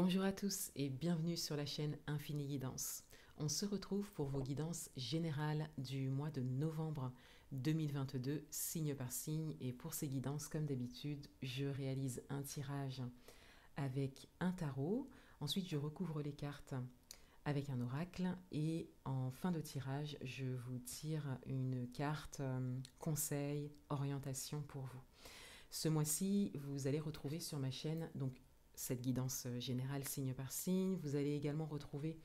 Bonjour à tous et bienvenue sur la chaîne Infini Guidance. On se retrouve pour vos guidances générales du mois de novembre 2022, signe par signe. Et pour ces guidances, comme d'habitude, je réalise un tirage avec un tarot. Ensuite, je recouvre les cartes avec un oracle. Et en fin de tirage, je vous tire une carte conseil, orientation pour vous. Ce mois-ci, vous allez retrouver sur ma chaîne cette guidance générale signe par signe. Vous allez également retrouver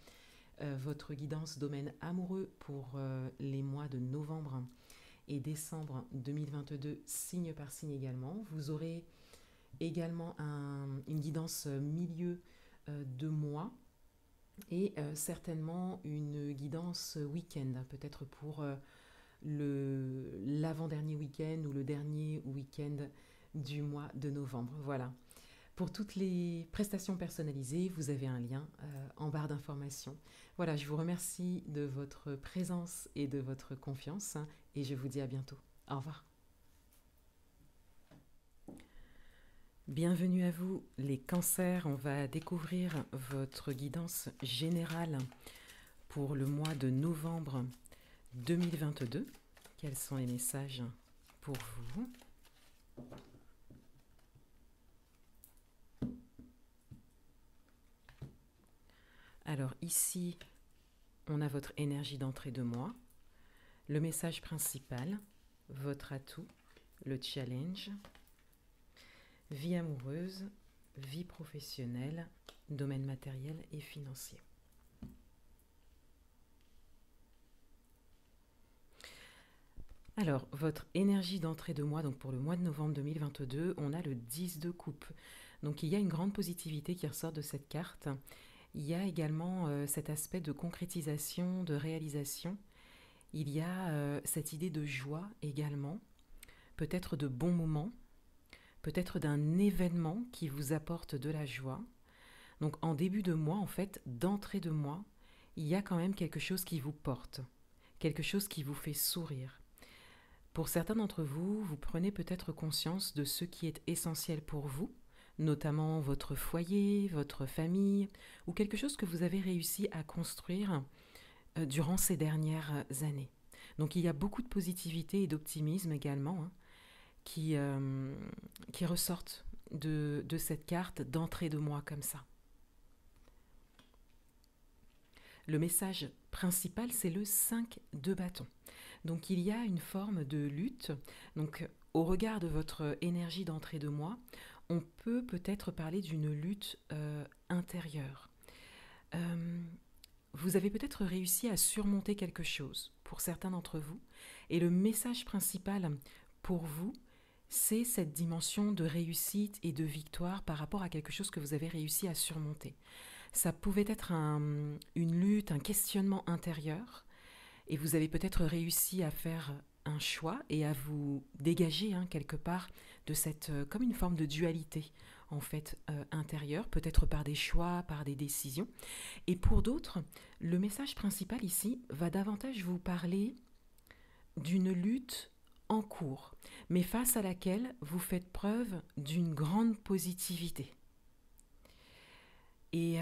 votre guidance domaine amoureux pour les mois de novembre et décembre 2022, signe par signe également. Vous aurez également une guidance milieu de mois et certainement une guidance week-end, peut-être pour l'avant-dernier week-end ou le dernier week-end du mois de novembre. Voilà. Pour toutes les prestations personnalisées, vous avez un lien en barre d'informations. Voilà, je vous remercie de votre présence et de votre confiance et je vous dis à bientôt. Au revoir. Bienvenue à vous les cancers. On va découvrir votre guidance générale pour le mois de novembre 2022. Quels sont les messages pour vous ? Alors ici, on a votre énergie d'entrée de mois, le message principal, votre atout, le challenge, vie amoureuse, vie professionnelle, domaine matériel et financier. Alors, votre énergie d'entrée de mois, donc pour le mois de novembre 2022, on a le 10 de coupe. Donc il y a une grande positivité qui ressort de cette carte. Il y a également cet aspect de concrétisation, de réalisation. Il y a cette idée de joie également, peut-être de bons moments, peut-être d'un événement qui vous apporte de la joie. Donc en début de mois, en fait, d'entrée de mois, il y a quand même quelque chose qui vous porte, quelque chose qui vous fait sourire. Pour certains d'entre vous, vous prenez peut-être conscience de ce qui est essentiel pour vous, notamment votre foyer, votre famille, ou quelque chose que vous avez réussi à construire durant ces dernières années. Donc il y a beaucoup de positivité et d'optimisme également qui ressortent de cette carte d'entrée de mois comme ça. Le message principal, c'est le 5 de bâton. Donc il y a une forme de lutte. Donc au regard de votre énergie d'entrée de mois, on peut peut-être parler d'une lutte intérieure. Vous avez peut-être réussi à surmonter quelque chose pour certains d'entre vous. Et le message principal pour vous, c'est cette dimension de réussite et de victoire par rapport à quelque chose que vous avez réussi à surmonter. Ça pouvait être une lutte, un questionnement intérieur, et vous avez peut-être réussi à faire un choix et à vous dégager quelque part de cette, comme une forme de dualité en fait intérieure, peut-être par des choix, par des décisions. Et pour d'autres, le message principal ici va davantage vous parler d'une lutte en cours, mais face à laquelle vous faites preuve d'une grande positivité. Et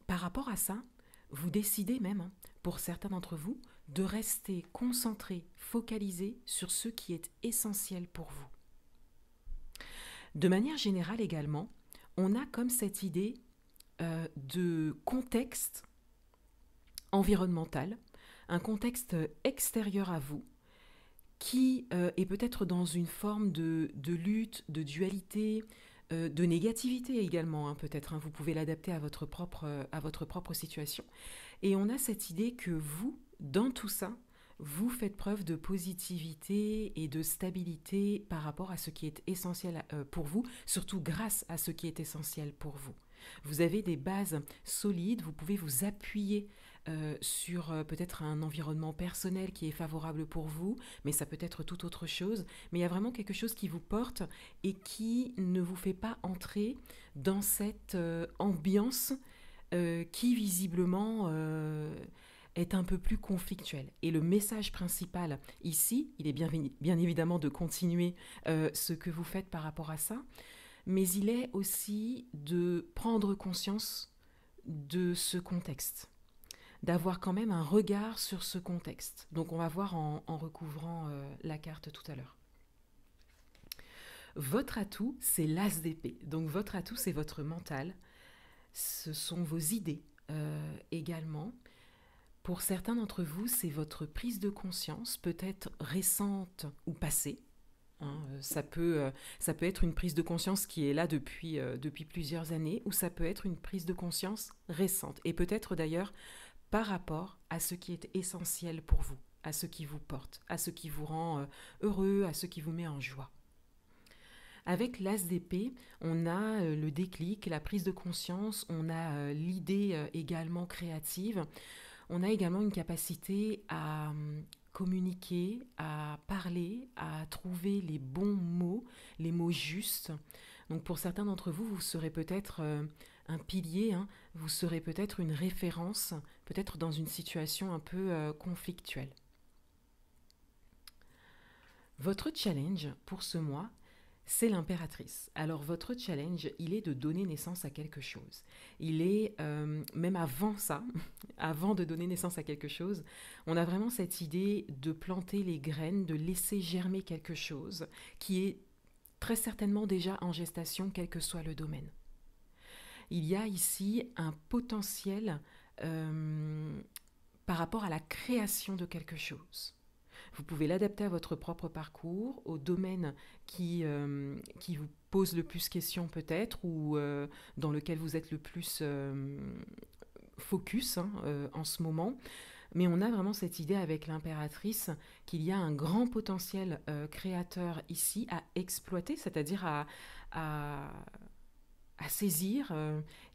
par rapport à ça, vous décidez même, pour certains d'entre vous, de rester concentré, focalisé sur ce qui est essentiel pour vous. De manière générale également, on a comme cette idée de contexte environnemental, un contexte extérieur à vous, qui est peut-être dans une forme de lutte, de dualité, de négativité également, peut-être. Vous pouvez l'adapter à votre propre situation. Et on a cette idée que vous, dans tout ça, vous faites preuve de positivité et de stabilité par rapport à ce qui est essentiel pour vous, surtout grâce à ce qui est essentiel pour vous. Vous avez des bases solides, vous pouvez vous appuyer sur peut-être un environnement personnel qui est favorable pour vous, mais ça peut être toute autre chose. Mais il y a vraiment quelque chose qui vous porte et qui ne vous fait pas entrer dans cette ambiance qui visiblement est un peu plus conflictuelle. Et le message principal ici, il est bien évidemment de continuer ce que vous faites par rapport à ça, mais il est aussi de prendre conscience de ce contexte, d'avoir quand même un regard sur ce contexte. Donc on va voir en recouvrant la carte tout à l'heure. Votre atout, c'est l'as d'épée. Donc votre atout, c'est votre mental. Ce sont vos idées également. Pour certains d'entre vous, c'est votre prise de conscience, peut-être récente ou passée. Hein, ça peut être une prise de conscience qui est là depuis plusieurs années, ou ça peut être une prise de conscience récente. Et peut-être d'ailleurs par rapport à ce qui est essentiel pour vous, à ce qui vous porte, à ce qui vous rend heureux, à ce qui vous met en joie. Avec l'as d'épée, on a le déclic, la prise de conscience, on a l'idée également créative, on a également une capacité à communiquer, à parler, à trouver les bons mots, les mots justes. Donc pour certains d'entre vous, vous serez peut-être un pilier, hein, vous serez peut-être une référence, peut-être dans une situation un peu conflictuelle. Votre challenge pour ce mois, c'est l'impératrice. Alors votre challenge, il est de donner naissance à quelque chose. Il est, même avant ça, avant de donner naissance à quelque chose, on a vraiment cette idée de planter les graines, de laisser germer quelque chose qui est très certainement déjà en gestation, quel que soit le domaine. Il y a ici un potentiel par rapport à la création de quelque chose. Vous pouvez l'adapter à votre propre parcours, au domaine qui vous pose le plus question peut-être, ou dans lequel vous êtes le plus focus en ce moment. Mais on a vraiment cette idée avec l'impératrice qu'il y a un grand potentiel créateur ici à exploiter, c'est-à-dire à saisir.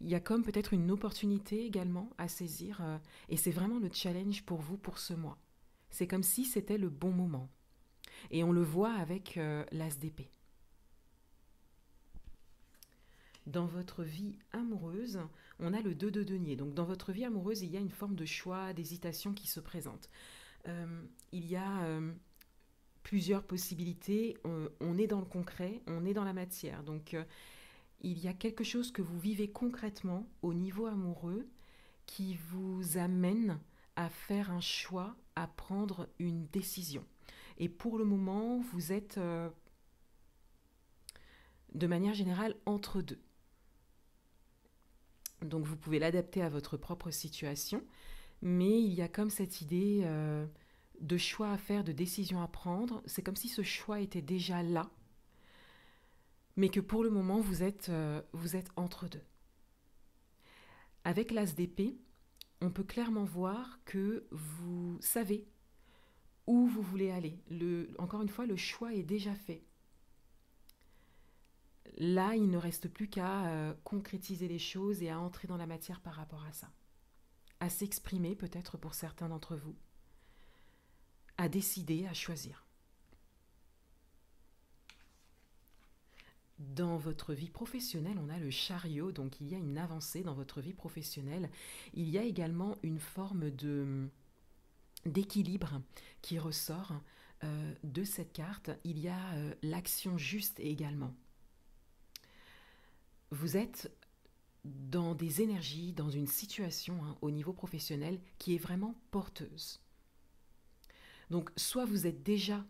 Il y a comme peut-être une opportunité également à saisir. Et c'est vraiment le challenge pour vous pour ce mois. C'est comme si c'était le bon moment. Et on le voit avec l'as d'épée. Dans votre vie amoureuse, on a le 2 de denier. Donc dans votre vie amoureuse, il y a une forme de choix, d'hésitation qui se présente. Il y a plusieurs possibilités. On est dans le concret, on est dans la matière. Donc il y a quelque chose que vous vivez concrètement au niveau amoureux qui vous amène à faire un choix, à prendre une décision. Et pour le moment, vous êtes de manière générale entre deux. Donc vous pouvez l'adapter à votre propre situation, mais il y a comme cette idée de choix à faire, de décision à prendre. C'est comme si ce choix était déjà là, mais que pour le moment, vous êtes entre deux. Avec l'as d'épée, on peut clairement voir que vous savez où vous voulez aller. Encore une fois, le choix est déjà fait. Là, il ne reste plus qu'à concrétiser les choses et à entrer dans la matière par rapport à ça. À s'exprimer peut-être pour certains d'entre vous. À décider, à choisir. Dans votre vie professionnelle, on a le chariot, donc il y a une avancée dans votre vie professionnelle. Il y a également une forme d'équilibre qui ressort de cette carte. Il y a l'action juste également. Vous êtes dans des énergies, dans une situation au niveau professionnel qui est vraiment porteuse. Donc soit vous êtes déjà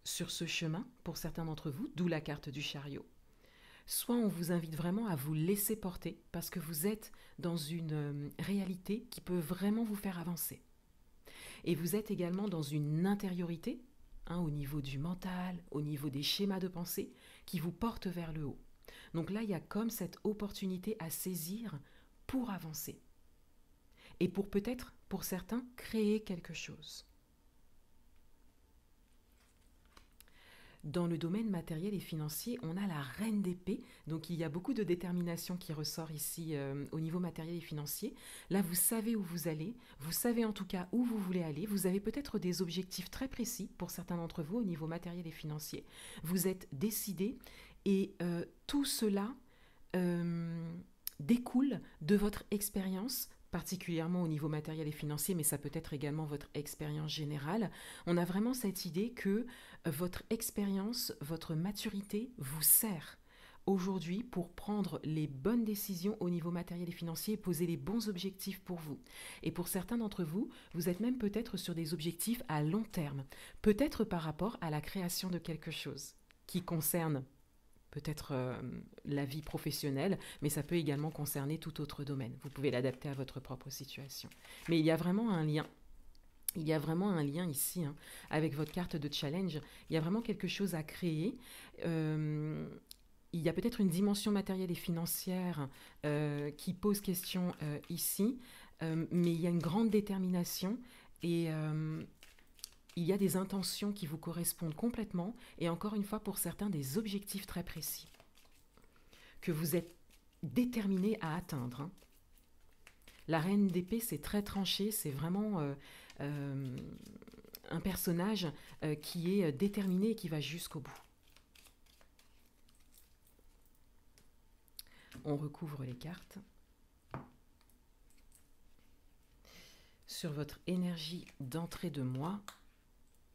sur ce chemin pour certains d'entre vous, d'où la carte du chariot, soit on vous invite vraiment à vous laisser porter parce que vous êtes dans une réalité qui peut vraiment vous faire avancer. Et vous êtes également dans une intériorité, au niveau du mental, au niveau des schémas de pensée, qui vous porte vers le haut. Donc là, il y a comme cette opportunité à saisir pour avancer. Et pour peut-être, pour certains, créer quelque chose. Dans le domaine matériel et financier, on a la reine d'épée. Donc il y a beaucoup de détermination qui ressort ici au niveau matériel et financier. Là, vous savez où vous allez. Vous savez en tout cas où vous voulez aller. Vous avez peut-être des objectifs très précis pour certains d'entre vous au niveau matériel et financier. Vous êtes décidés et tout cela découle de votre expérience, particulièrement au niveau matériel et financier, mais ça peut être également votre expérience générale. On a vraiment cette idée que votre expérience, votre maturité vous sert aujourd'hui pour prendre les bonnes décisions au niveau matériel et financier et poser les bons objectifs pour vous. Et pour certains d'entre vous, vous êtes même peut-être sur des objectifs à long terme, peut-être par rapport à la création de quelque chose qui concerne peut-être la vie professionnelle, mais ça peut également concerner tout autre domaine. Vous pouvez l'adapter à votre propre situation. Mais il y a vraiment un lien. Il y a vraiment un lien ici hein, avec votre carte de challenge. Il y a vraiment quelque chose à créer. Il y a peut-être une dimension matérielle et financière qui pose question ici, mais il y a une grande détermination et il y a des intentions qui vous correspondent complètement et encore une fois pour certains des objectifs très précis que vous êtes déterminé à atteindre. Hein. La reine d'épée, c'est très tranché, c'est vraiment un personnage qui est déterminé et qui va jusqu'au bout. On recouvre les cartes. Sur votre énergie d'entrée de mois.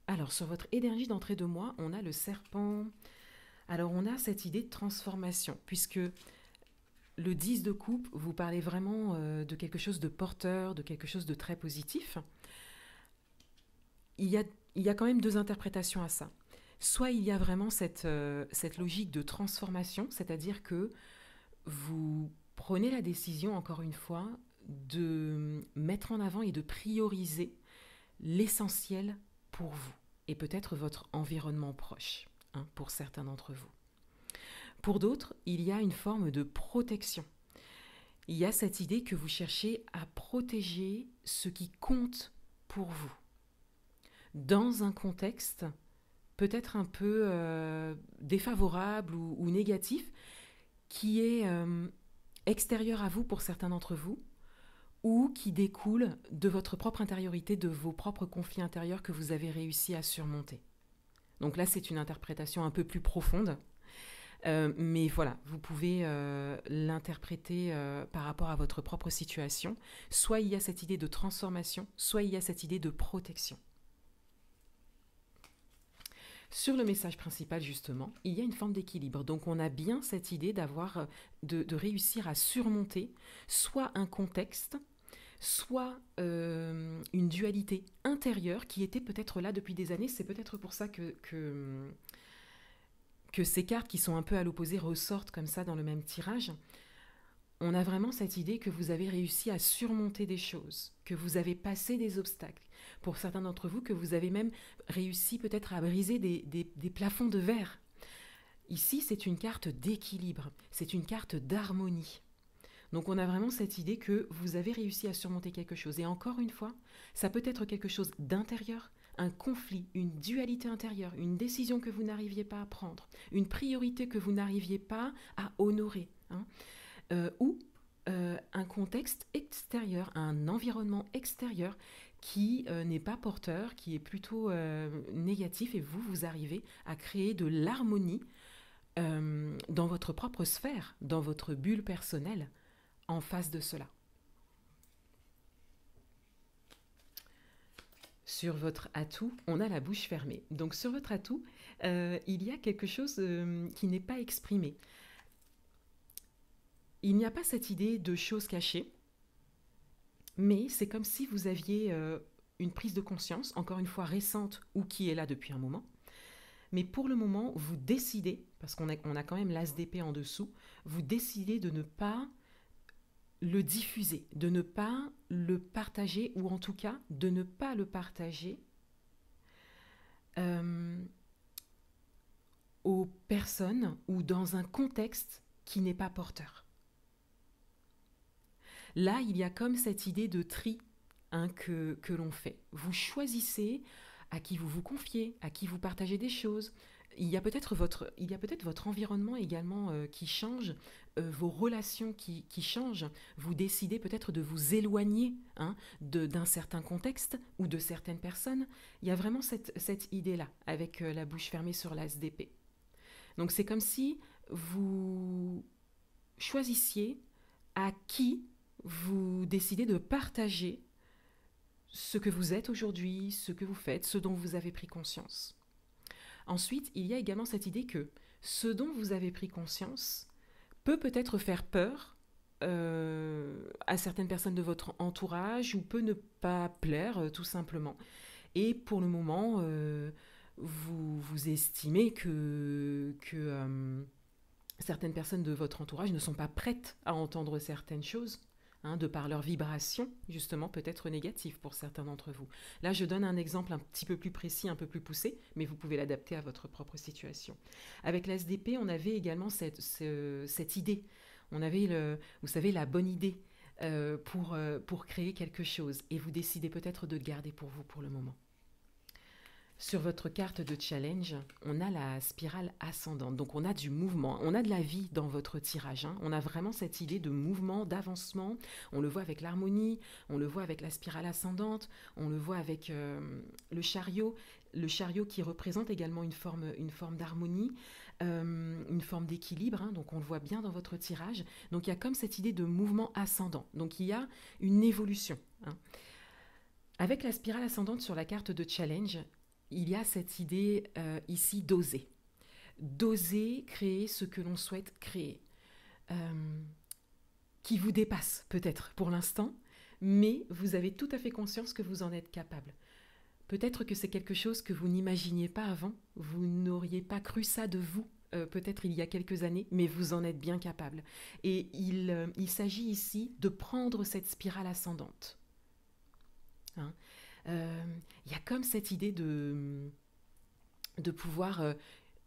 Alors, sur votre énergie d'entrée de mois, on a le serpent. Alors, on a cette idée de transformation, puisque le 10 de coupe, vous parlez vraiment de quelque chose de porteur, de quelque chose de très positif. Il y a quand même deux interprétations à ça. Soit il y a vraiment cette logique de transformation, c'est-à-dire que vous prenez la décision, encore une fois, de mettre en avant et de prioriser l'essentiel pour vous et peut-être votre environnement proche, hein, pour certains d'entre vous. Pour d'autres, il y a une forme de protection. Il y a cette idée que vous cherchez à protéger ce qui compte pour vous, dans un contexte peut-être un peu défavorable ou négatif, qui est extérieur à vous pour certains d'entre vous, ou qui découle de votre propre intériorité, de vos propres conflits intérieurs que vous avez réussi à surmonter. Donc là, c'est une interprétation un peu plus profonde, mais voilà, vous pouvez l'interpréter par rapport à votre propre situation. Soit il y a cette idée de transformation, soit il y a cette idée de protection. Sur le message principal, justement, il y a une forme d'équilibre. Donc on a bien cette idée de réussir à surmonter soit un contexte, soit une dualité intérieure qui était peut-être là depuis des années. C'est peut-être pour ça que ces cartes qui sont un peu à l'opposé ressortent comme ça dans le même tirage. On a vraiment cette idée que vous avez réussi à surmonter des choses, que vous avez passé des obstacles. Pour certains d'entre vous, que vous avez même réussi peut-être à briser des plafonds de verre. Ici, c'est une carte d'équilibre, c'est une carte d'harmonie. Donc on a vraiment cette idée que vous avez réussi à surmonter quelque chose. Et encore une fois, ça peut être quelque chose d'intérieur, un conflit, une dualité intérieure, une décision que vous n'arriviez pas à prendre, une priorité que vous n'arriviez pas à honorer, hein, ou un contexte extérieur, un environnement extérieur qui n'est pas porteur, qui est plutôt négatif, et vous arrivez à créer de l'harmonie dans votre propre sphère, dans votre bulle personnelle, en face de cela. Sur votre atout, on a la bouche fermée. Donc sur votre atout, il y a quelque chose qui n'est pas exprimé. Il n'y a pas cette idée de choses cachées, mais c'est comme si vous aviez une prise de conscience, encore une fois récente ou qui est là depuis un moment. Mais pour le moment, vous décidez, parce qu'on a quand même l'as d'épée en dessous, vous décidez de ne pas le diffuser, de ne pas le partager, ou en tout cas de ne pas le partager aux personnes ou dans un contexte qui n'est pas porteur. Là, il y a comme cette idée de tri hein, que l'on fait. Vous choisissez à qui vous vous confiez, à qui vous partagez des choses. Il y a peut-être votre environnement également qui change, vos relations qui changent. Vous décidez peut-être de vous éloigner hein, d'un certain contexte ou de certaines personnes. Il y a vraiment cette idée-là, avec la bouche fermée sur l'as d'épée. Donc c'est comme si vous choisissiez à qui vous décidez de partager ce que vous êtes aujourd'hui, ce que vous faites, ce dont vous avez pris conscience. Ensuite, il y a également cette idée que Ce dont vous avez pris conscience peut peut-être faire peur à certaines personnes de votre entourage ou peut ne pas plaire tout simplement. Et pour le moment, vous estimez que certaines personnes de votre entourage ne sont pas prêtes à entendre certaines choses, hein, de par leur vibration, justement, peut-être négative pour certains d'entre vous. Là, je donne un exemple un petit peu plus précis, un peu plus poussé, mais vous pouvez l'adapter à votre propre situation. Avec la SDP, on avait également cette idée. On avait, vous savez, la bonne idée pour créer quelque chose. Et vous décidez peut-être de garder pour vous pour le moment. Sur votre carte de challenge, on a la spirale ascendante. Donc on a du mouvement, on a de la vie dans votre tirage, hein. On a vraiment cette idée de mouvement, d'avancement. On le voit avec l'harmonie, on le voit avec la spirale ascendante, on le voit avec le chariot. Le chariot qui représente également une forme d'harmonie, une forme d'équilibre, hein. Donc on le voit bien dans votre tirage. Donc il y a comme cette idée de mouvement ascendant. Donc il y a une évolution, hein. Avec la spirale ascendante sur la carte de challenge, il y a cette idée ici d'oser. D'oser créer ce que l'on souhaite créer, qui vous dépasse peut-être pour l'instant, mais vous avez tout à fait conscience que vous en êtes capable. Peut-être que c'est quelque chose que vous n'imaginiez pas avant, vous n'auriez pas cru ça de vous, peut-être il y a quelques années, mais vous en êtes bien capable. Et il s'agit ici de prendre cette spirale ascendante. Hein. Y a comme cette idée de pouvoir,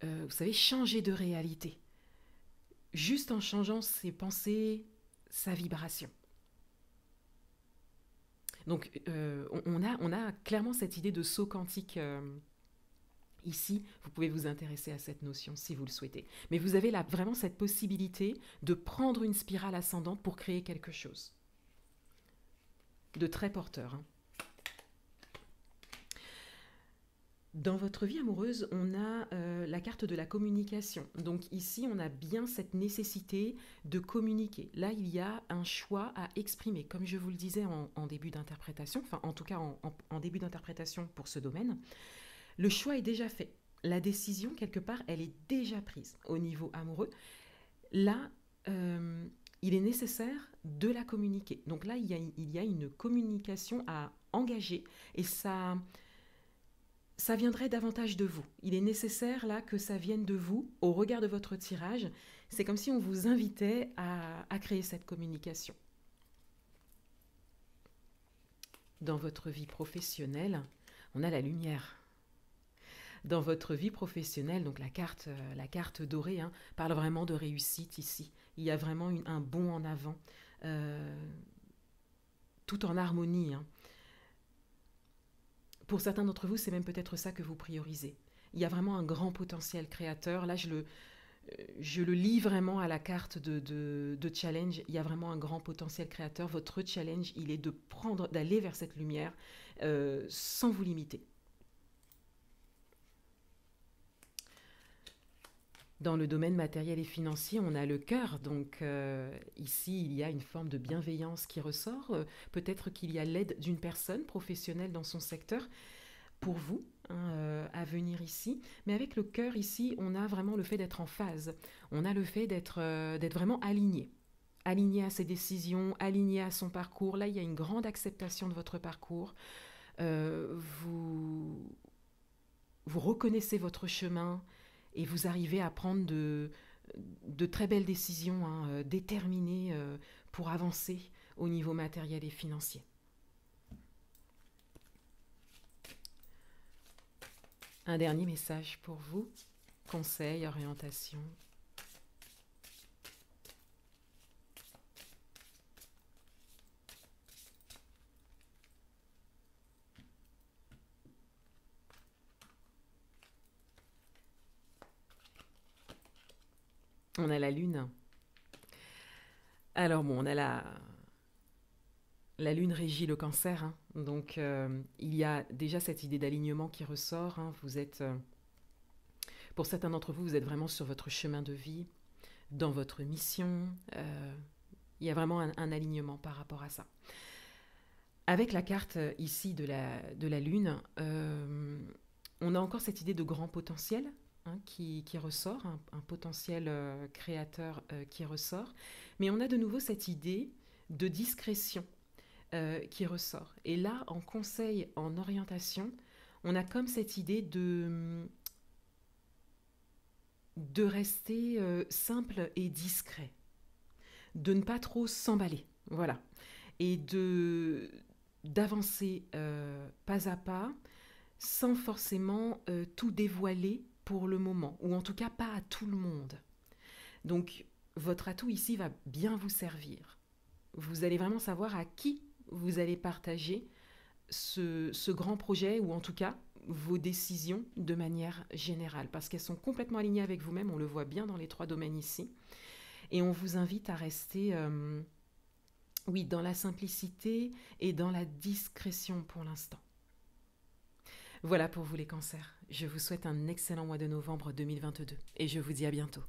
vous savez, changer de réalité. Juste en changeant ses pensées, sa vibration. Donc, on a clairement cette idée de saut quantique ici. Vous pouvez vous intéresser à cette notion si vous le souhaitez. Mais vous avez là vraiment cette possibilité de prendre une spirale ascendante pour créer quelque chose. De très porteur, hein. Dans votre vie amoureuse, on a la carte de la communication. Donc ici, on a bien cette nécessité de communiquer. Là, il y a un choix à exprimer. Comme je vous le disais en début d'interprétation, enfin en tout cas en début d'interprétation pour ce domaine, le choix est déjà fait. La décision, quelque part, elle est déjà prise au niveau amoureux. Là, il est nécessaire de la communiquer. Donc là, il y a une communication à engager et ça viendrait davantage de vous. Il est nécessaire là que ça vienne de vous, au regard de votre tirage. C'est comme si on vous invitait à créer cette communication. Dans votre vie professionnelle, on a la lumière. Dans votre vie professionnelle, donc la carte dorée, hein, parle vraiment de réussite ici. Il y a vraiment un bond en avant, tout en harmonie, hein. Pour certains d'entre vous, c'est même peut-être ça que vous priorisez. Il y a vraiment un grand potentiel créateur. Là, je le lis vraiment à la carte de challenge. Il y a vraiment un grand potentiel créateur. Votre challenge, il est d'aller vers cette lumière sans vous limiter. Dans le domaine matériel et financier, on a le cœur. Donc ici, il y a une forme de bienveillance qui ressort. Peut-être qu'il y a l'aide d'une personne professionnelle dans son secteur pour vous, hein, à venir ici. Mais avec le cœur ici, on a vraiment le fait d'être en phase. On a le fait d'être vraiment aligné. Aligné à ses décisions, aligné à son parcours. Là, il y a une grande acceptation de votre parcours. Vous reconnaissez votre chemin. Et vous arrivez à prendre de très belles décisions, hein, déterminées pour avancer au niveau matériel et financier. Un dernier message pour vous, conseil, orientation. On a la lune. Alors bon, on a la lune régit le cancer, hein. Donc il y a déjà cette idée d'alignement qui ressort, hein. Vous êtes, pour certains d'entre vous, vous êtes vraiment sur votre chemin de vie, dans votre mission. Il y a vraiment un alignement par rapport à ça. Avec la carte ici de la lune, on a encore cette idée de grand potentiel. hein, qui ressort, un potentiel créateur qui ressort. Mais on a de nouveau cette idée de discrétion qui ressort. Et là, en conseil, en orientation, on a comme cette idée de rester simple et discret, de ne pas trop s'emballer, voilà, et d'avancer pas à pas, sans forcément tout dévoiler pour le moment, ou en tout cas pas à tout le monde. Donc, votre atout ici va bien vous servir. Vous allez vraiment savoir à qui vous allez partager ce grand projet, ou en tout cas vos décisions de manière générale, parce qu'elles sont complètement alignées avec vous-même, on le voit bien dans les 3 domaines ici, et on vous invite à rester oui, dans la simplicité et dans la discrétion pour l'instant. Voilà pour vous les cancers. Je vous souhaite un excellent mois de novembre 2022 et je vous dis à bientôt.